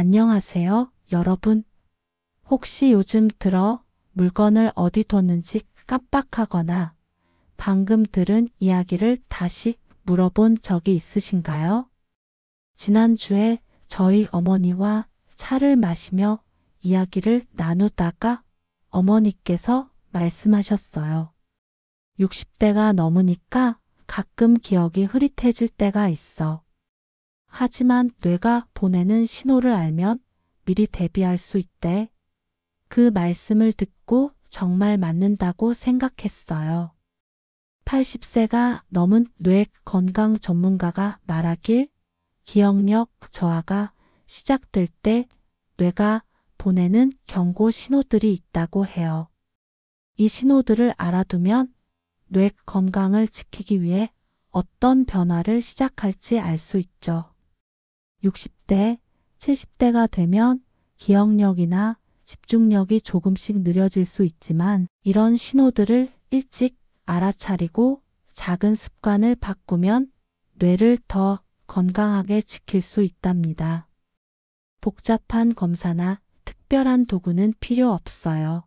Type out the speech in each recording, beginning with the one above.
안녕하세요, 여러분. 혹시 요즘 들어 물건을 어디 뒀는지 깜빡하거나 방금 들은 이야기를 다시 물어본 적이 있으신가요? 지난주에 저희 어머니와 차를 마시며 이야기를 나누다가 어머니께서 말씀하셨어요. 60대가 넘으니까 가끔 기억이 흐릿해질 때가 있어. 하지만 뇌가 보내는 신호를 알면 미리 대비할 수 있대. 그 말씀을 듣고 정말 맞는다고 생각했어요. 80세가 넘은 뇌 건강 전문가가 말하길 기억력 저하가 시작될 때 뇌가 보내는 경고 신호들이 있다고 해요. 이 신호들을 알아두면 뇌 건강을 지키기 위해 어떤 변화를 시작할지 알 수 있죠. 60대, 70대가 되면 기억력이나 집중력이 조금씩 느려질 수 있지만 이런 신호들을 일찍 알아차리고 작은 습관을 바꾸면 뇌를 더 건강하게 지킬 수 있답니다. 복잡한 검사나 특별한 도구는 필요 없어요.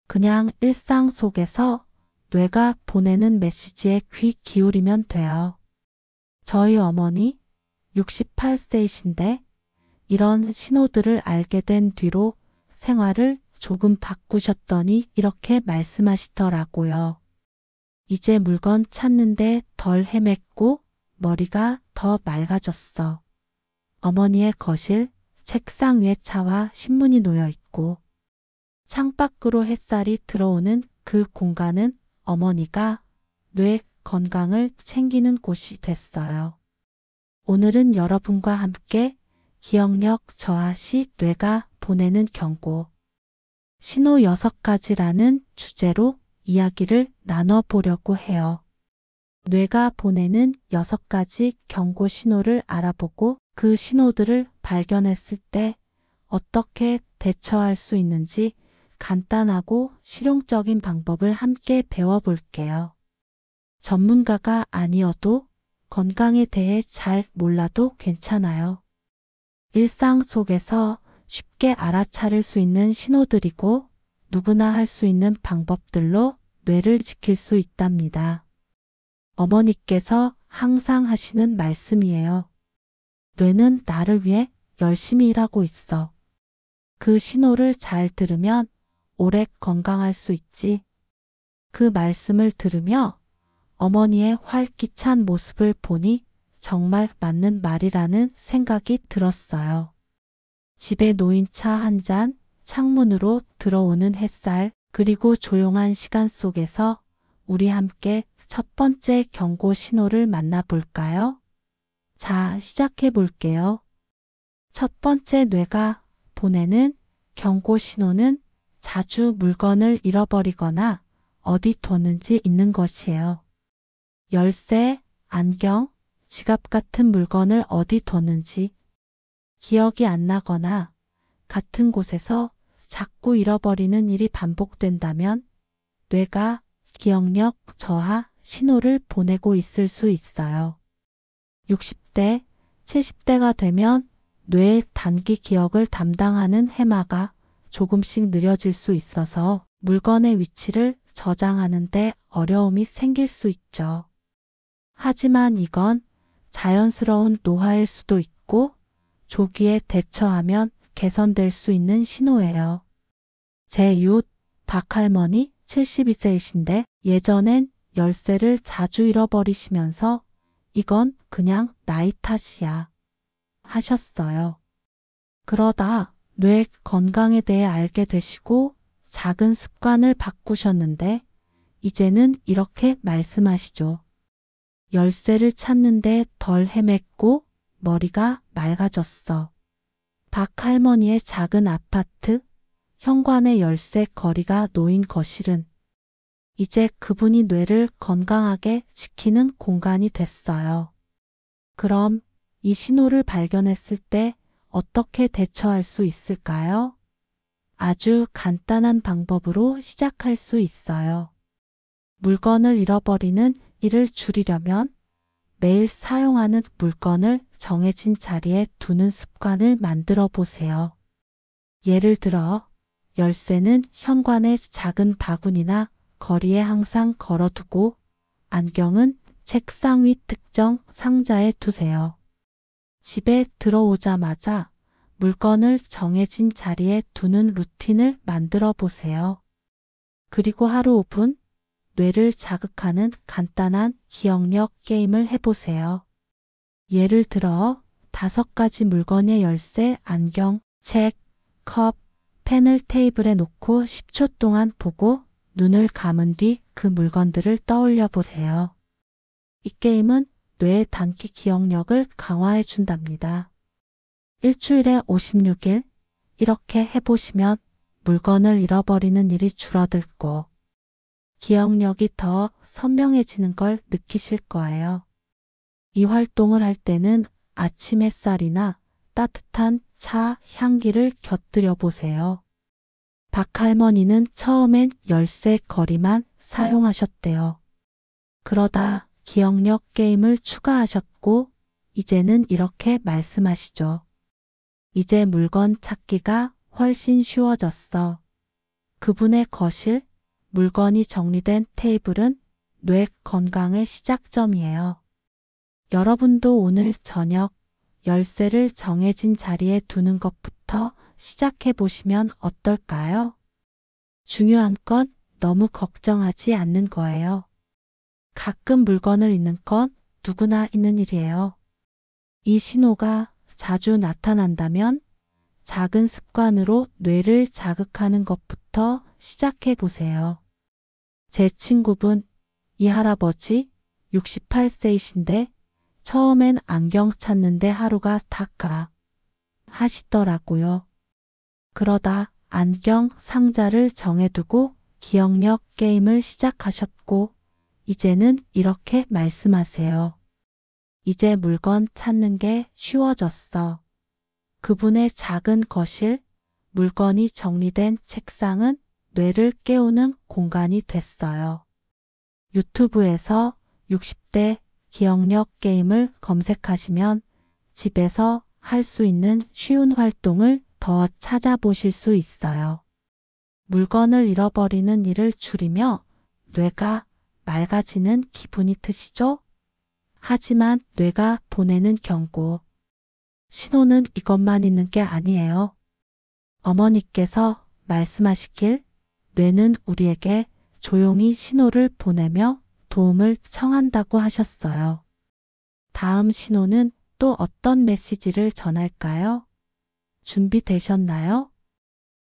그냥 일상 속에서 뇌가 보내는 메시지에 귀 기울이면 돼요. 저희 어머니 68세이신데 이런 신호들을 알게 된 뒤로 생활을 조금 바꾸셨더니 이렇게 말씀하시더라고요. 이제 물건 찾는데 덜 헤맸고 머리가 더 맑아졌어. 어머니의 거실, 책상 위에 차와 신문이 놓여 있고 창밖으로 햇살이 들어오는 그 공간은 어머니가 뇌 건강을 챙기는 곳이 됐어요. 오늘은 여러분과 함께 기억력 저하 시 뇌가 보내는 경고, 신호 6가지라는 주제로 이야기를 나눠보려고 해요. 뇌가 보내는 6가지 경고 신호를 알아보고 그 신호들을 발견했을 때 어떻게 대처할 수 있는지 간단하고 실용적인 방법을 함께 배워볼게요. 전문가가 아니어도 건강에 대해 잘 몰라도 괜찮아요. 일상 속에서 쉽게 알아차릴 수 있는 신호들이고 누구나 할 수 있는 방법들로 뇌를 지킬 수 있답니다. 어머니께서 항상 하시는 말씀이에요. 뇌는 나를 위해 열심히 일하고 있어. 그 신호를 잘 들으면 오래 건강할 수 있지. 그 말씀을 들으며 어머니의 활기찬 모습을 보니 정말 맞는 말이라는 생각이 들었어요. 집에 놓인 차 한 잔, 창문으로 들어오는 햇살, 그리고 조용한 시간 속에서 우리 함께 첫 번째 경고 신호를 만나볼까요? 자, 시작해 볼게요. 첫 번째 뇌가 보내는 경고 신호는 자주 물건을 잃어버리거나 어디 뒀는지 있는 것이에요. 열쇠, 안경, 지갑 같은 물건을 어디 뒀는지 기억이 안 나거나 같은 곳에서 자꾸 잃어버리는 일이 반복된다면 뇌가 기억력 저하 신호를 보내고 있을 수 있어요. 60대, 70대가 되면 뇌의 단기 기억을 담당하는 해마가 조금씩 느려질 수 있어서 물건의 위치를 저장하는 데 어려움이 생길 수 있죠. 하지만 이건 자연스러운 노화일 수도 있고 조기에 대처하면 개선될 수 있는 신호예요. 제 이웃 박할머니 72세이신데 예전엔 열쇠를 자주 잃어버리시면서 이건 그냥 나이 탓이야 하셨어요. 그러다 뇌 건강에 대해 알게 되시고 작은 습관을 바꾸셨는데 이제는 이렇게 말씀하시죠. 열쇠를 찾는데 덜 헤맸고 머리가 맑아졌어. 박할머니의 작은 아파트, 현관의 열쇠 거리가 놓인 거실은 이제 그분이 뇌를 건강하게 지키는 공간이 됐어요. 그럼 이 신호를 발견했을 때 어떻게 대처할 수 있을까요? 아주 간단한 방법으로 시작할 수 있어요. 물건을 잃어버리는 일을 줄이려면 매일 사용하는 물건을 정해진 자리에 두는 습관을 만들어 보세요. 예를 들어, 열쇠는 현관의 작은 바구니나 거리에 항상 걸어두고, 안경은 책상 위 특정 상자에 두세요. 집에 들어오자마자 물건을 정해진 자리에 두는 루틴을 만들어 보세요. 그리고 하루 5분 뇌를 자극하는 간단한 기억력 게임을 해보세요. 예를 들어 5가지 물건의 열쇠, 안경, 책, 컵, 펜을 테이블에 놓고 10초 동안 보고 눈을 감은 뒤 그 물건들을 떠올려 보세요. 이 게임은 뇌의 단기 기억력을 강화해 준답니다. 일주일에 56일 이렇게 해보시면 물건을 잃어버리는 일이 줄어들고 기억력이 더 선명해지는 걸 느끼실 거예요. 이 활동을 할 때는 아침 햇살이나 따뜻한 차 향기를 곁들여 보세요. 박할머니는 처음엔 열쇠 거리만 사용하셨대요. 그러다 기억력 게임을 추가하셨고 이제는 이렇게 말씀하시죠. 이제 물건 찾기가 훨씬 쉬워졌어. 그분의 거실, 물건이 정리된 테이블은 뇌 건강의 시작점이에요. 여러분도 오늘 저녁 열쇠를 정해진 자리에 두는 것부터 시작해 보시면 어떨까요? 중요한 건 너무 걱정하지 않는 거예요. 가끔 물건을 잃는 건 누구나 있는 일이에요. 이 신호가 자주 나타난다면 작은 습관으로 뇌를 자극하는 것부터 시작해 보세요. 제 친구분, 이 할아버지 68세이신데 처음엔 안경 찾는데 하루가 다 가 하시더라고요. 그러다 안경 상자를 정해두고 기억력 게임을 시작하셨고 이제는 이렇게 말씀하세요. 이제 물건 찾는 게 쉬워졌어. 그분의 작은 거실, 물건이 정리된 책상은 뇌를 깨우는 공간이 됐어요. 유튜브에서 60대 기억력 게임을 검색하시면 집에서 할 수 있는 쉬운 활동을 더 찾아보실 수 있어요. 물건을 잃어버리는 일을 줄이며 뇌가 맑아지는 기분이 드시죠? 하지만 뇌가 보내는 경고, 신호는 이것만 있는 게 아니에요. 어머니께서 말씀하시길 뇌는 우리에게 조용히 신호를 보내며 도움을 청한다고 하셨어요. 다음 신호는 또 어떤 메시지를 전할까요? 준비되셨나요?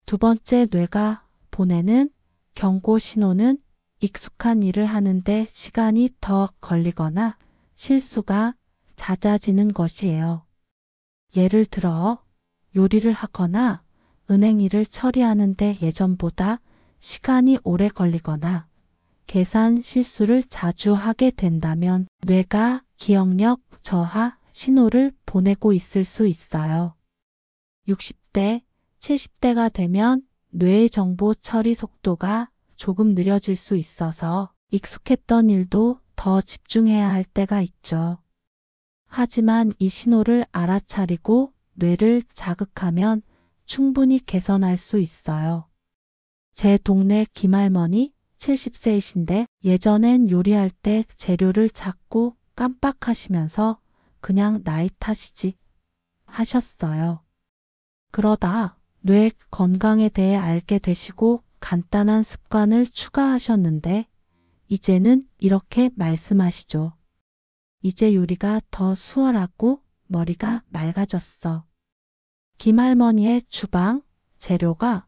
두 번째 뇌가 보내는 경고 신호는 익숙한 일을 하는데 시간이 더 걸리거나 실수가 잦아지는 것이에요. 예를 들어 요리를 하거나 은행 일을 처리하는데 예전보다 시간이 오래 걸리거나 계산 실수를 자주 하게 된다면 뇌가 기억력 저하 신호를 보내고 있을 수 있어요. 60대, 70대가 되면 뇌의 정보 처리 속도가 조금 느려질 수 있어서 익숙했던 일도 더 집중해야 할 때가 있죠. 하지만 이 신호를 알아차리고 뇌를 자극하면 충분히 개선할 수 있어요. 제 동네 김할머니 70세이신데 예전엔 요리할 때 재료를 자꾸 깜빡하시면서 그냥 나이 탓이지 하셨어요. 그러다 뇌 건강에 대해 알게 되시고 간단한 습관을 추가하셨는데 이제는 이렇게 말씀하시죠. 이제 요리가 더 수월하고 머리가 맑아졌어. 김할머니의 주방, 재료가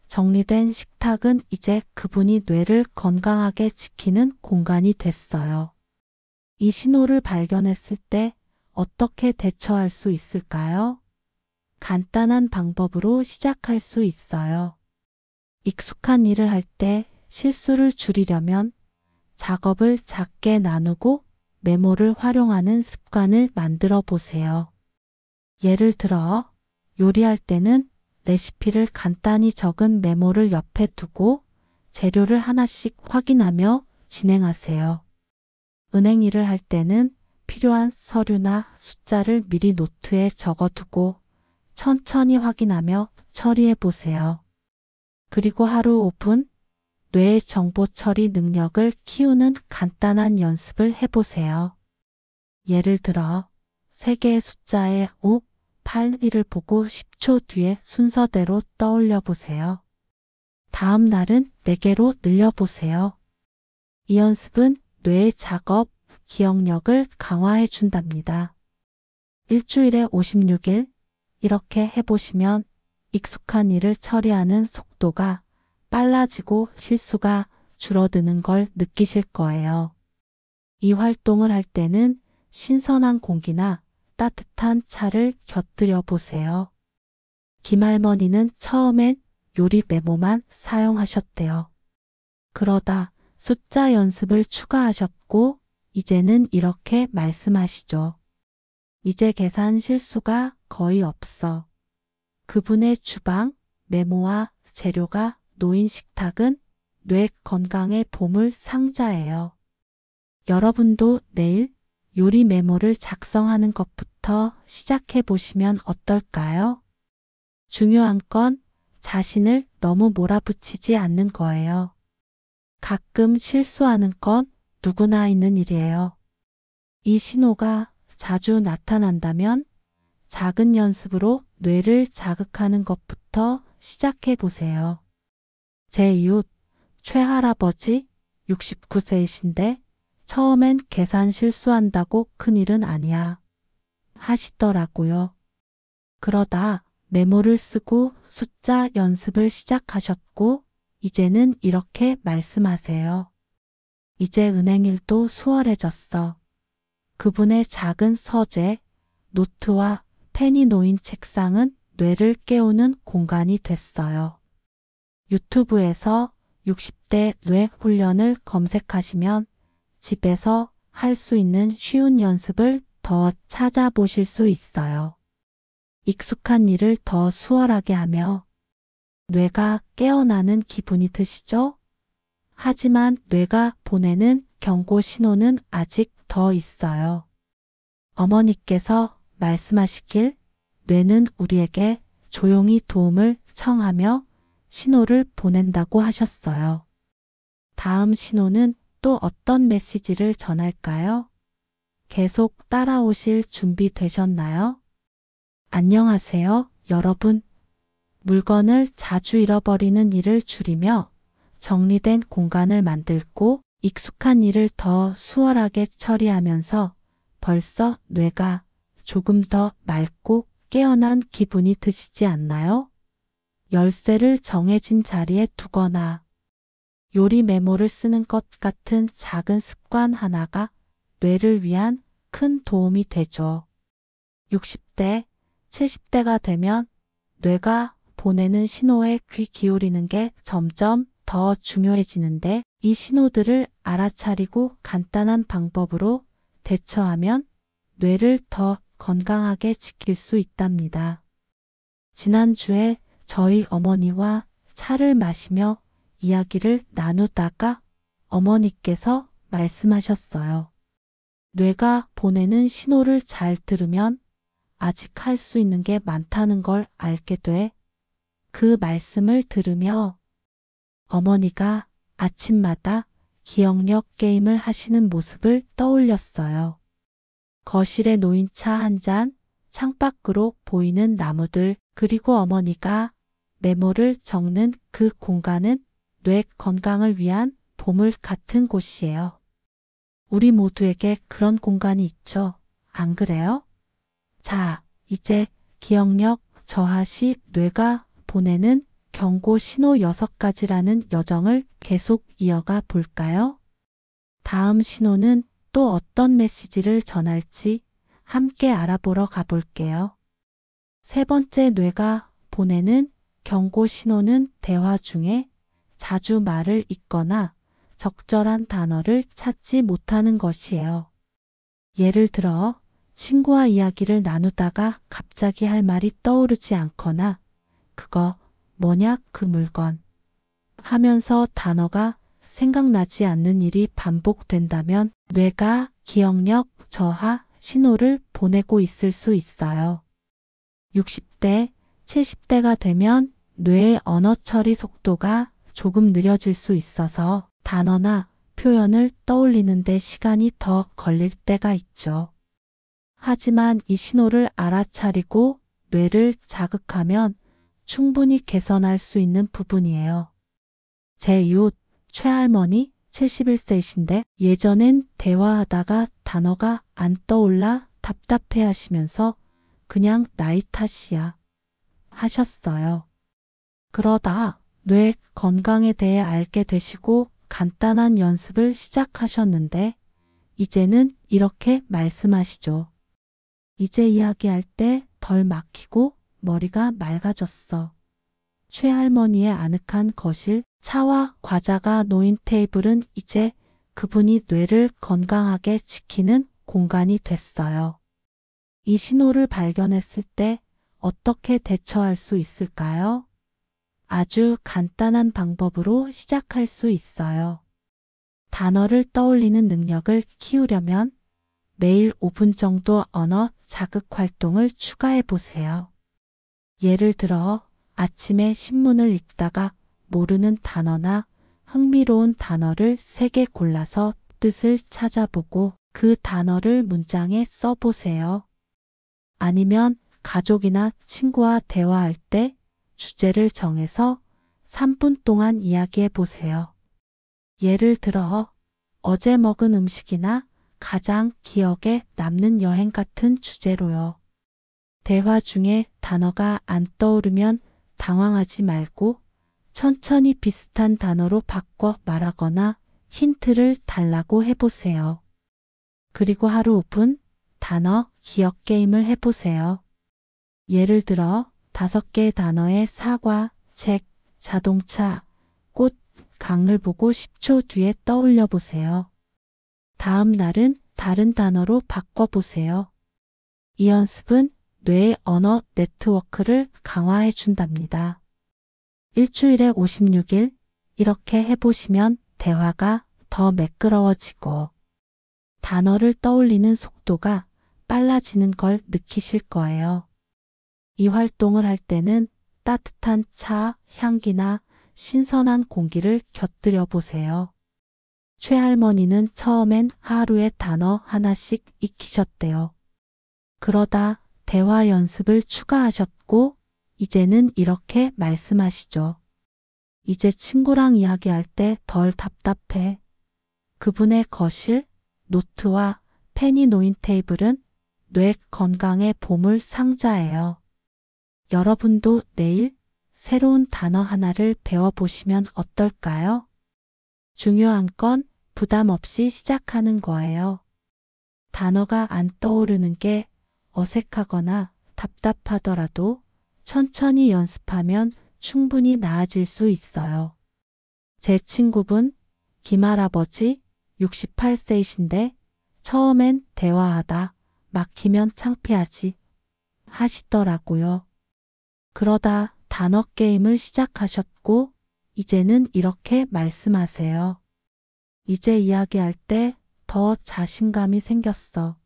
정리된 식탁은 이제 그분이 뇌를 건강하게 지키는 공간이 됐어요. 이 신호를 발견했을 때 어떻게 대처할 수 있을까요? 간단한 방법으로 시작할 수 있어요. 익숙한 일을 할 때 실수를 줄이려면 작업을 작게 나누고 메모를 활용하는 습관을 만들어 보세요. 예를 들어 요리할 때는 레시피를 간단히 적은 메모를 옆에 두고 재료를 하나씩 확인하며 진행하세요. 은행 일을 할 때는 필요한 서류나 숫자를 미리 노트에 적어두고 천천히 확인하며 처리해 보세요. 그리고 하루 5분 뇌의 정보 처리 능력을 키우는 간단한 연습을 해보세요. 예를 들어 3개의 숫자의 5, 8, 1을 보고 10초 뒤에 순서대로 떠올려 보세요. 다음 날은 4개로 늘려보세요. 이 연습은 뇌의 작업, 기억력을 강화해 준답니다. 일주일에 56일 이렇게 해보시면 익숙한 일을 처리하는 속도가 빨라지고 실수가 줄어드는 걸 느끼실 거예요. 이 활동을 할 때는 신선한 공기나 따뜻한 차를 곁들여 보세요. 김할머니는 처음엔 요리 메모만 사용하셨대요. 그러다 숫자 연습을 추가하셨고 이제는 이렇게 말씀하시죠. 이제 계산 실수가 거의 없어. 그분의 주방, 메모와 재료가 놓인 식탁은 뇌 건강의 보물 상자예요. 여러분도 내일 요리 메모를 작성하는 것부터 시작해 보시면 어떨까요? 중요한 건 자신을 너무 몰아붙이지 않는 거예요. 가끔 실수하는 건 누구나 있는 일이에요. 이 신호가 자주 나타난다면 작은 연습으로 뇌를 자극하는 것부터 시작해 보세요. 제 이웃 최할아버지 69세이신데 처음엔 계산 실수한다고 큰일은 아니야 하시더라고요. 그러다 메모를 쓰고 숫자 연습을 시작하셨고 이제는 이렇게 말씀하세요. 이제 은행일도 수월해졌어. 그분의 작은 서재, 노트와 펜이 놓인 책상은 뇌를 깨우는 공간이 됐어요. 유튜브에서 60대 뇌 훈련을 검색하시면 집에서 할 수 있는 쉬운 연습을 더 찾아보실 수 있어요. 익숙한 일을 더 수월하게 하며 뇌가 깨어나는 기분이 드시죠? 하지만 뇌가 보내는 경고 신호는 아직 더 있어요. 어머니께서 말씀하시길 뇌는 우리에게 조용히 도움을 청하며 신호를 보낸다고 하셨어요. 다음 신호는 또 어떤 메시지를 전할까요? 계속 따라오실 준비 되셨나요? 안녕하세요, 여러분. 물건을 자주 잃어버리는 일을 줄이며 정리된 공간을 만들고 익숙한 일을 더 수월하게 처리하면서 벌써 뇌가 조금 더 맑고 깨어난 기분이 드시지 않나요? 열쇠를 정해진 자리에 두거나 요리 메모를 쓰는 것 같은 작은 습관 하나가 뇌를 위한 큰 도움이 되죠. 60대, 70대가 되면 뇌가 보내는 신호에 귀 기울이는 게 점점 더 중요해지는데 이 신호들을 알아차리고 간단한 방법으로 대처하면 뇌를 더 건강하게 지킬 수 있답니다. 지난주에 저희 어머니와 차를 마시며 이야기를 나누다가 어머니께서 말씀하셨어요. 뇌가 보내는 신호를 잘 들으면 아직 할 수 있는 게 많다는 걸 알게 돼. 그 말씀을 들으며 어머니가 아침마다 기억력 게임을 하시는 모습을 떠올렸어요. 거실에 놓인 차 한 잔, 창밖으로 보이는 나무들, 그리고 어머니가 메모를 적는 그 공간은 뇌 건강을 위한 보물 같은 곳이에요. 우리 모두에게 그런 공간이 있죠. 안 그래요? 자, 이제 기억력 저하 시 뇌가 보내는 경고 신호 6가지라는 여정을 계속 이어가 볼까요? 다음 신호는 또 어떤 메시지를 전할지 함께 알아보러 가볼게요. 세 번째 뇌가 보내는 경고 신호는 대화 중에 자주 말을 잇거나 적절한 단어를 찾지 못하는 것이에요. 예를 들어 친구와 이야기를 나누다가 갑자기 할 말이 떠오르지 않거나 그거 뭐냐 그 물건 하면서 단어가 생각나지 않는 일이 반복된다면 뇌가 기억력 저하 신호를 보내고 있을 수 있어요. 60대, 70대가 되면 뇌의 언어 처리 속도가 조금 느려질 수 있어서 단어나 표현을 떠올리는데 시간이 더 걸릴 때가 있죠. 하지만 이 신호를 알아차리고 뇌를 자극하면 충분히 개선할 수 있는 부분이에요. 제 이웃 최할머니 71세이신데 예전엔 대화하다가 단어가 안 떠올라 답답해 하시면서 그냥 나이 탓이야 하셨어요. 그러다 뇌 건강에 대해 알게 되시고 간단한 연습을 시작하셨는데 이제는 이렇게 말씀하시죠. 이제 이야기할 때 덜 막히고 머리가 맑아졌어. 최할머니의 아늑한 거실, 차와 과자가 놓인 테이블은 이제 그분이 뇌를 건강하게 지키는 공간이 됐어요. 이 신호를 발견했을 때 어떻게 대처할 수 있을까요? 아주 간단한 방법으로 시작할 수 있어요. 단어를 떠올리는 능력을 키우려면 매일 5분 정도 언어 자극 활동을 추가해 보세요. 예를 들어 아침에 신문을 읽다가 모르는 단어나 흥미로운 단어를 3개 골라서 뜻을 찾아보고 그 단어를 문장에 써보세요. 아니면 가족이나 친구와 대화할 때 주제를 정해서 3분 동안 이야기해 보세요. 예를 들어 어제 먹은 음식이나 가장 기억에 남는 여행 같은 주제로요. 대화 중에 단어가 안 떠오르면 당황하지 말고 천천히 비슷한 단어로 바꿔 말하거나 힌트를 달라고 해보세요. 그리고 하루 5분 단어 기억 게임을 해보세요. 예를 들어 5개의 단어의 사과, 책, 자동차, 꽃, 강을 보고 10초 뒤에 떠올려 보세요. 다음 날은 다른 단어로 바꿔보세요. 이 연습은 뇌의 언어 네트워크를 강화해 준답니다. 일주일에 56일 이렇게 해보시면 대화가 더 매끄러워지고 단어를 떠올리는 속도가 빨라지는 걸 느끼실 거예요. 이 활동을 할 때는 따뜻한 차 향기나 신선한 공기를 곁들여 보세요. 최할머니는 처음엔 하루에 단어 하나씩 익히셨대요. 그러다 대화 연습을 추가하셨고 이제는 이렇게 말씀하시죠. 이제 친구랑 이야기할 때 덜 답답해. 그분의 거실, 노트와 펜이 놓인 테이블은 뇌 건강의 보물 상자예요. 여러분도 내일 새로운 단어 하나를 배워보시면 어떨까요? 중요한 건 부담 없이 시작하는 거예요. 단어가 안 떠오르는 게 어색하거나 답답하더라도 천천히 연습하면 충분히 나아질 수 있어요. 제 친구분, 김할아버지 68세이신데 처음엔 대화하다 막히면 창피하지 하시더라고요. 그러다 단어 게임을 시작하셨고 이제는 이렇게 말씀하세요. 이제 이야기할 때 더 자신감이 생겼어.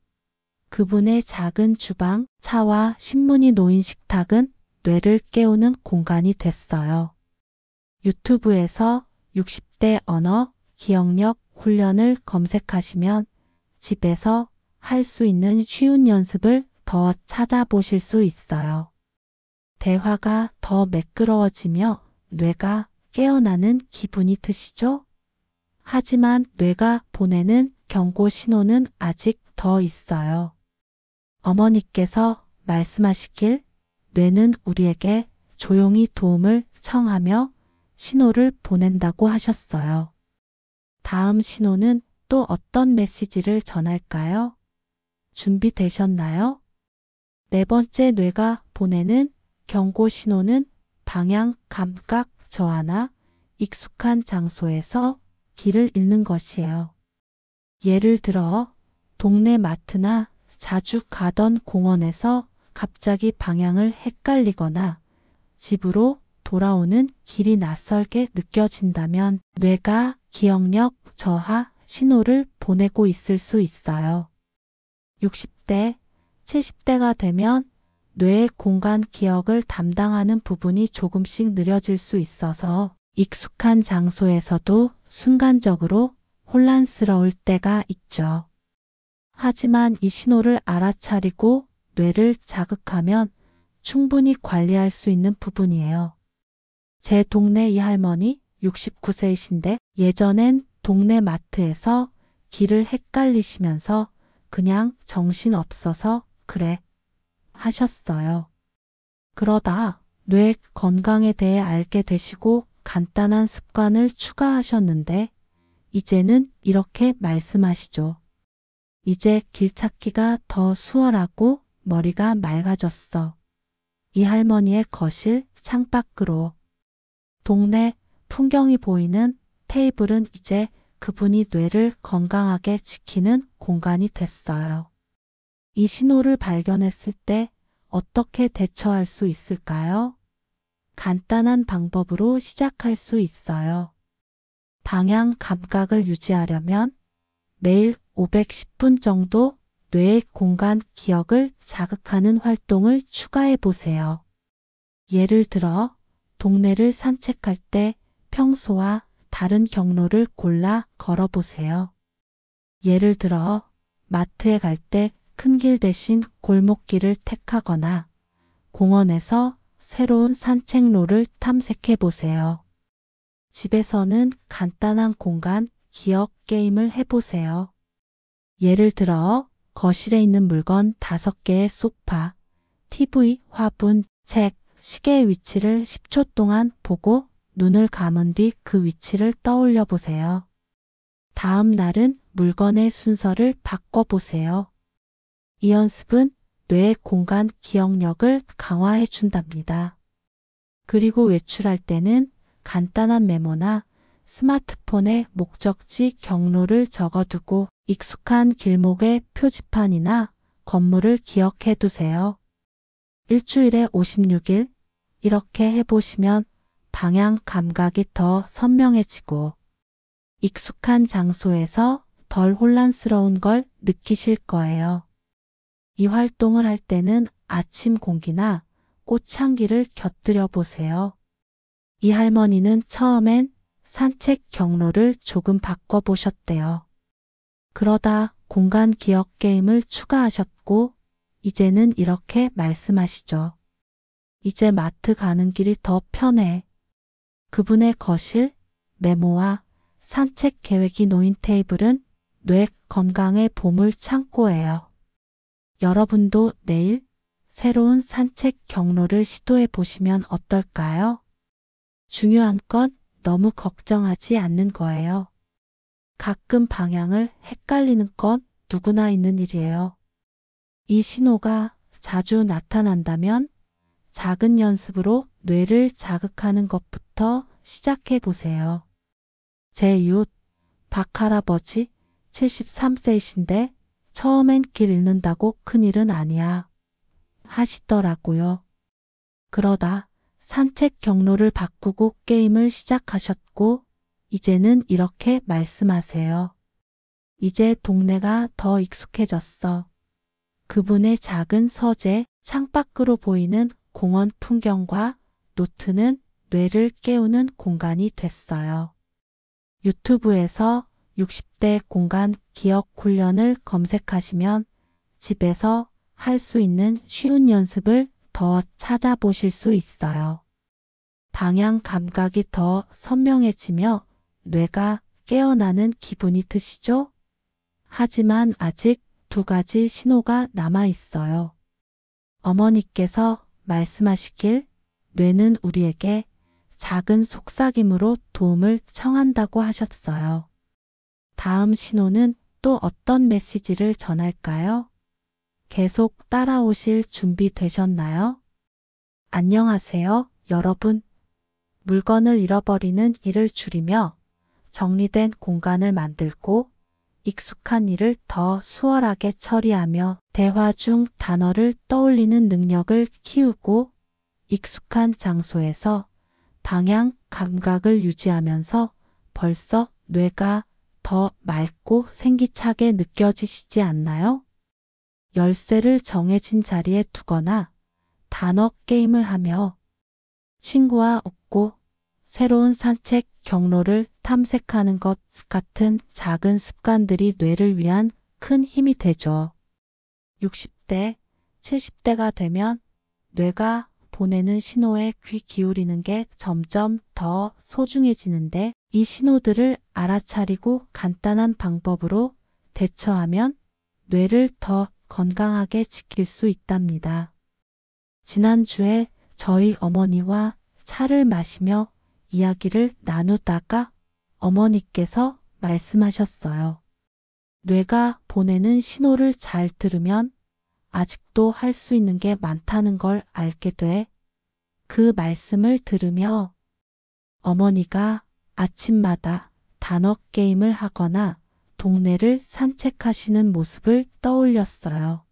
그분의 작은 주방, 차와 신문이 놓인 식탁은 뇌를 깨우는 공간이 됐어요. 유튜브에서 60대 언어 기억력 훈련을 검색하시면 집에서 할 수 있는 쉬운 연습을 더 찾아보실 수 있어요. 대화가 더 매끄러워지며 뇌가 깨어나는 기분이 드시죠? 하지만 뇌가 보내는 경고 신호는 아직 더 있어요. 어머니께서 말씀하시길 뇌는 우리에게 조용히 도움을 청하며 신호를 보낸다고 하셨어요. 다음 신호는 또 어떤 메시지를 전할까요? 준비되셨나요? 네 번째 뇌가 보내는 경고 신호는 방향 감각 저하나 익숙한 장소에서 길을 잃는 것이에요. 예를 들어 동네 마트나 자주 가던 공원에서 갑자기 방향을 헷갈리거나 집으로 돌아오는 길이 낯설게 느껴진다면 뇌가 기억력 저하 신호를 보내고 있을 수 있어요. 60대, 70대가 되면 뇌의 공간 기억을 담당하는 부분이 조금씩 느려질 수 있어서 익숙한 장소에서도 순간적으로 혼란스러울 때가 있죠. 하지만 이 신호를 알아차리고 뇌를 자극하면 충분히 관리할 수 있는 부분이에요. 제 동네 이 할머니 69세이신데 예전엔 동네 마트에서 길을 헷갈리시면서 그냥 정신없어서 그래 하셨어요. 그러다 뇌 건강에 대해 알게 되시고 간단한 습관을 추가하셨는데 이제는 이렇게 말씀하시죠. 이제 길 찾기가 더 수월하고 머리가 맑아졌어. 이 할머니의 거실 창밖으로 동네 풍경이 보이는 테이블은 이제 그분이 뇌를 건강하게 지키는 공간이 됐어요. 이 신호를 발견했을 때 어떻게 대처할 수 있을까요? 간단한 방법으로 시작할 수 있어요. 방향 감각을 유지하려면 매일 510분 정도 뇌의 공간 기억을 자극하는 활동을 추가해 보세요. 예를 들어 동네를 산책할 때 평소와 다른 경로를 골라 걸어보세요. 예를 들어 마트에 갈 때 큰 길 대신 골목길을 택하거나 공원에서 새로운 산책로를 탐색해 보세요. 집에서는 간단한 공간 기억 게임을 해보세요. 예를 들어 거실에 있는 물건 5개의 소파, TV, 화분, 책, 시계의 위치를 10초 동안 보고 눈을 감은 뒤 그 위치를 떠올려 보세요. 다음 날은 물건의 순서를 바꿔보세요. 이 연습은 뇌의 공간 기억력을 강화해 준답니다. 그리고 외출할 때는 간단한 메모나 스마트폰에 목적지 경로를 적어두고 익숙한 길목의 표지판이나 건물을 기억해 두세요. 일주일에 56일 이렇게 해보시면 방향 감각이 더 선명해지고 익숙한 장소에서 덜 혼란스러운 걸 느끼실 거예요. 이 활동을 할 때는 아침 공기나 꽃향기를 곁들여 보세요. 이 할머니는 처음엔 산책 경로를 조금 바꿔보셨대요. 그러다 공간 기억 게임을 추가하셨고 이제는 이렇게 말씀하시죠. 이제 마트 가는 길이 더 편해. 그분의 거실, 메모와 산책 계획이 놓인 테이블은 뇌 건강의 보물 창고예요. 여러분도 내일 새로운 산책 경로를 시도해 보시면 어떨까요? 중요한 건 너무 걱정하지 않는 거예요. 가끔 방향을 헷갈리는 건 누구나 있는 일이에요. 이 신호가 자주 나타난다면 작은 연습으로 뇌를 자극하는 것부터 시작해 보세요. 제 이웃 박할아버지 73세이신데 처음엔 길 잃는다고 큰일은 아니야 하시더라고요. 그러다 산책 경로를 바꾸고 게임을 시작하셨고 이제는 이렇게 말씀하세요. 이제 동네가 더 익숙해졌어. 그분의 작은 서재, 창밖으로 보이는 공원 풍경과 노트는 뇌를 깨우는 공간이 됐어요. 유튜브에서 60대 공간 기억 훈련을 검색하시면 집에서 할 수 있는 쉬운 연습을 더 찾아보실 수 있어요. 방향 감각이 더 선명해지며 뇌가 깨어나는 기분이 드시죠? 하지만 아직 2가지 신호가 남아 있어요. 어머니께서 말씀하시길 뇌는 우리에게 작은 속삭임으로 도움을 청한다고 하셨어요. 다음 신호는 또 어떤 메시지를 전할까요? 계속 따라오실 준비 되셨나요? 안녕하세요, 여러분. 물건을 잃어버리는 일을 줄이며 정리된 공간을 만들고 익숙한 일을 더 수월하게 처리하며 대화 중 단어를 떠올리는 능력을 키우고 익숙한 장소에서 방향 감각을 유지하면서 벌써 뇌가 더 맑고 생기차게 느껴지시지 않나요? 열쇠를 정해진 자리에 두거나 단어 게임을 하며 친구와 웃고 새로운 산책 경로를 탐색하는 것 같은 작은 습관들이 뇌를 위한 큰 힘이 되죠. 60대, 70대가 되면 뇌가 보내는 신호에 귀 기울이는 게 점점 더 소중해지는데 이 신호들을 알아차리고 간단한 방법으로 대처하면 뇌를 더 건강하게 지킬 수 있답니다. 지난주에 저희 어머니와 차를 마시며 이야기를 나누다가 어머니께서 말씀하셨어요. 뇌가 보내는 신호를 잘 들으면 아직도 할 수 있는 게 많다는 걸 알게 돼. 그 말씀을 들으며 어머니가 아침마다 단어 게임을 하거나 동네를 산책하시는 모습을 떠올렸어요.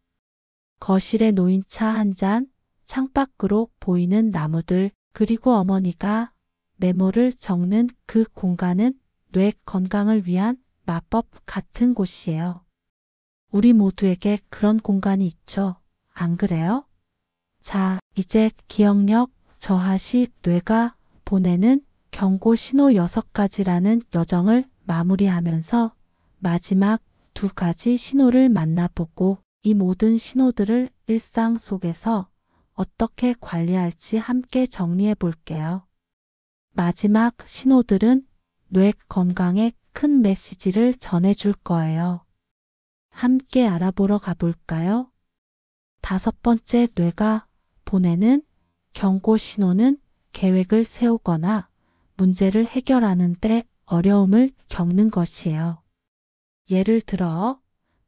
거실에 놓인 차 한 잔, 창밖으로 보이는 나무들, 그리고 어머니가 메모를 적는 그 공간은 뇌 건강을 위한 마법 같은 곳이에요. 우리 모두에게 그런 공간이 있죠. 안 그래요? 자, 이제 기억력 저하 시 뇌가 보내는 경고 신호 6가지라는 여정을 마무리하면서 마지막 2가지 신호를 만나보고 이 모든 신호들을 일상 속에서 어떻게 관리할지 함께 정리해 볼게요. 마지막 신호들은 뇌 건강에 큰 메시지를 전해줄 거예요. 함께 알아보러 가볼까요? 5번째, 뇌가 보내는 경고 신호는 계획을 세우거나 문제를 해결하는 데 어려움을 겪는 것이에요. 예를 들어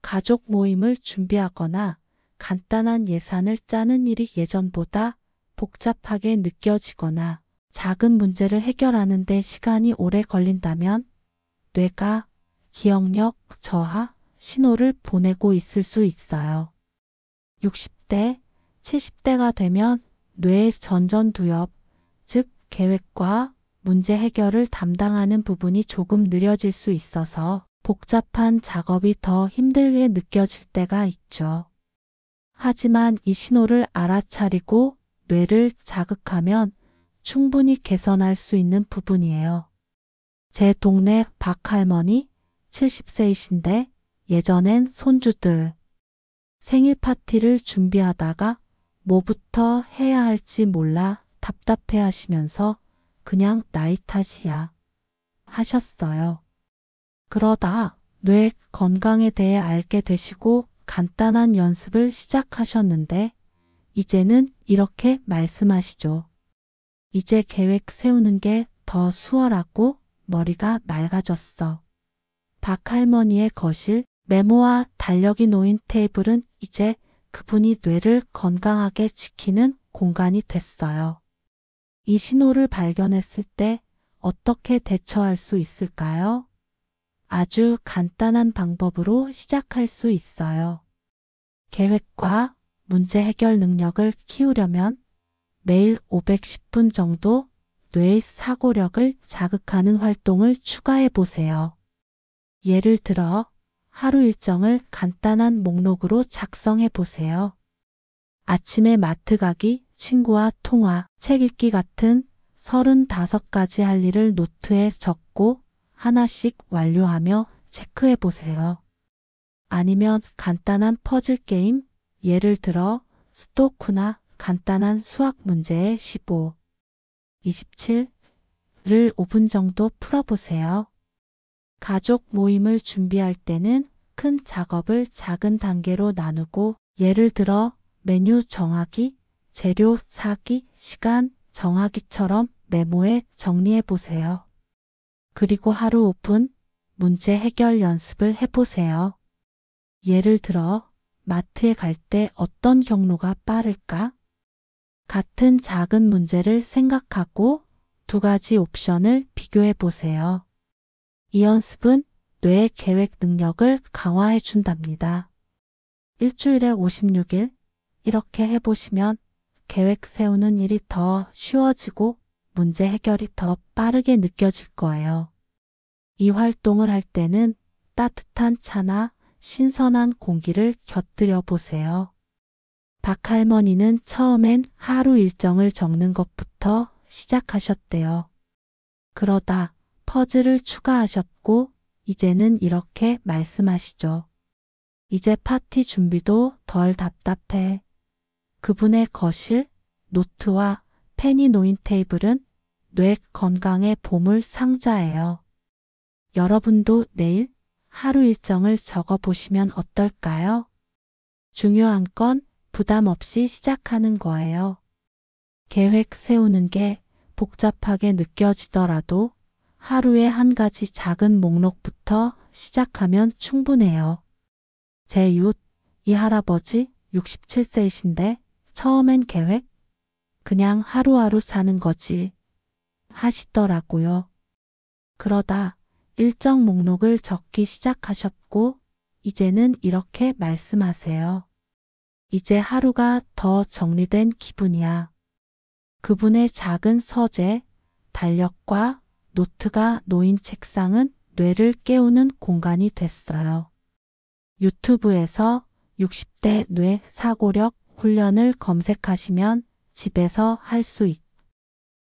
가족 모임을 준비하거나 간단한 예산을 짜는 일이 예전보다 복잡하게 느껴지거나 작은 문제를 해결하는 데 시간이 오래 걸린다면 뇌가 기억력 저하 신호를 보내고 있을 수 있어요. 60대, 70대가 되면 뇌의 전전두엽, 즉 계획과 문제 해결을 담당하는 부분이 조금 느려질 수 있어서 복잡한 작업이 더 힘들게 느껴질 때가 있죠. 하지만 이 신호를 알아차리고 뇌를 자극하면 충분히 개선할 수 있는 부분이에요. 제 동네 박할머니 70세이신데 예전엔 손주들 생일 파티를 준비하다가 뭐부터 해야 할지 몰라 답답해 하시면서 그냥 나이 탓이야 하셨어요. 그러다 뇌 건강에 대해 알게 되시고 간단한 연습을 시작하셨는데 이제는 이렇게 말씀하시죠. 이제 계획 세우는 게 더 수월하고 머리가 맑아졌어. 박할머니의 거실, 메모와 달력이 놓인 테이블은 이제 그분이 뇌를 건강하게 지키는 공간이 됐어요. 이 신호를 발견했을 때 어떻게 대처할 수 있을까요? 아주 간단한 방법으로 시작할 수 있어요. 계획과 문제 해결 능력을 키우려면 매일 510분 정도 뇌의 사고력을 자극하는 활동을 추가해 보세요. 예를 들어 하루 일정을 간단한 목록으로 작성해 보세요. 아침에 마트 가기, 친구와 통화, 책 읽기 같은 35가지 할 일을 노트에 적고 하나씩 완료하며 체크해 보세요. 아니면 간단한 퍼즐 게임, 예를 들어 스토쿠나 간단한 수학 문제의 15, 27를 5분 정도 풀어보세요. 가족 모임을 준비할 때는 큰 작업을 작은 단계로 나누고 예를 들어 메뉴 정하기, 재료 사기, 시간 정하기처럼 메모에 정리해 보세요. 그리고 하루 5분 문제 해결 연습을 해보세요. 예를 들어 마트에 갈 때 어떤 경로가 빠를까? 같은 작은 문제를 생각하고 2가지 옵션을 비교해 보세요. 이 연습은 뇌의 계획 능력을 강화해 준답니다. 일주일에 56일 이렇게 해보시면 계획 세우는 일이 더 쉬워지고 문제 해결이 더 빠르게 느껴질 거예요. 이 활동을 할 때는 따뜻한 차나 신선한 공기를 곁들여 보세요. 박할머니는 처음엔 하루 일정을 적는 것부터 시작하셨대요. 그러다 퍼즐을 추가하셨고 이제는 이렇게 말씀하시죠. 이제 파티 준비도 덜 답답해. 그분의 거실, 노트와 펜이 놓인 테이블은 뇌 건강의 보물 상자예요. 여러분도 내일 하루 일정을 적어 보시면 어떨까요? 중요한 건 부담 없이 시작하는 거예요. 계획 세우는 게 복잡하게 느껴지더라도 하루에 한 가지 작은 목록부터 시작하면 충분해요. 제 이 할아버지 67세이신데 처음엔 계획? 그냥 하루하루 사는 거지 하시더라고요. 그러다 일정 목록을 적기 시작하셨고 이제는 이렇게 말씀하세요. 이제 하루가 더 정리된 기분이야. 그분의 작은 서재, 달력과 노트가 놓인 책상은 뇌를 깨우는 공간이 됐어요. 유튜브에서 60대 뇌 사고력 훈련을 검색하시면 집에서 할 수 있죠.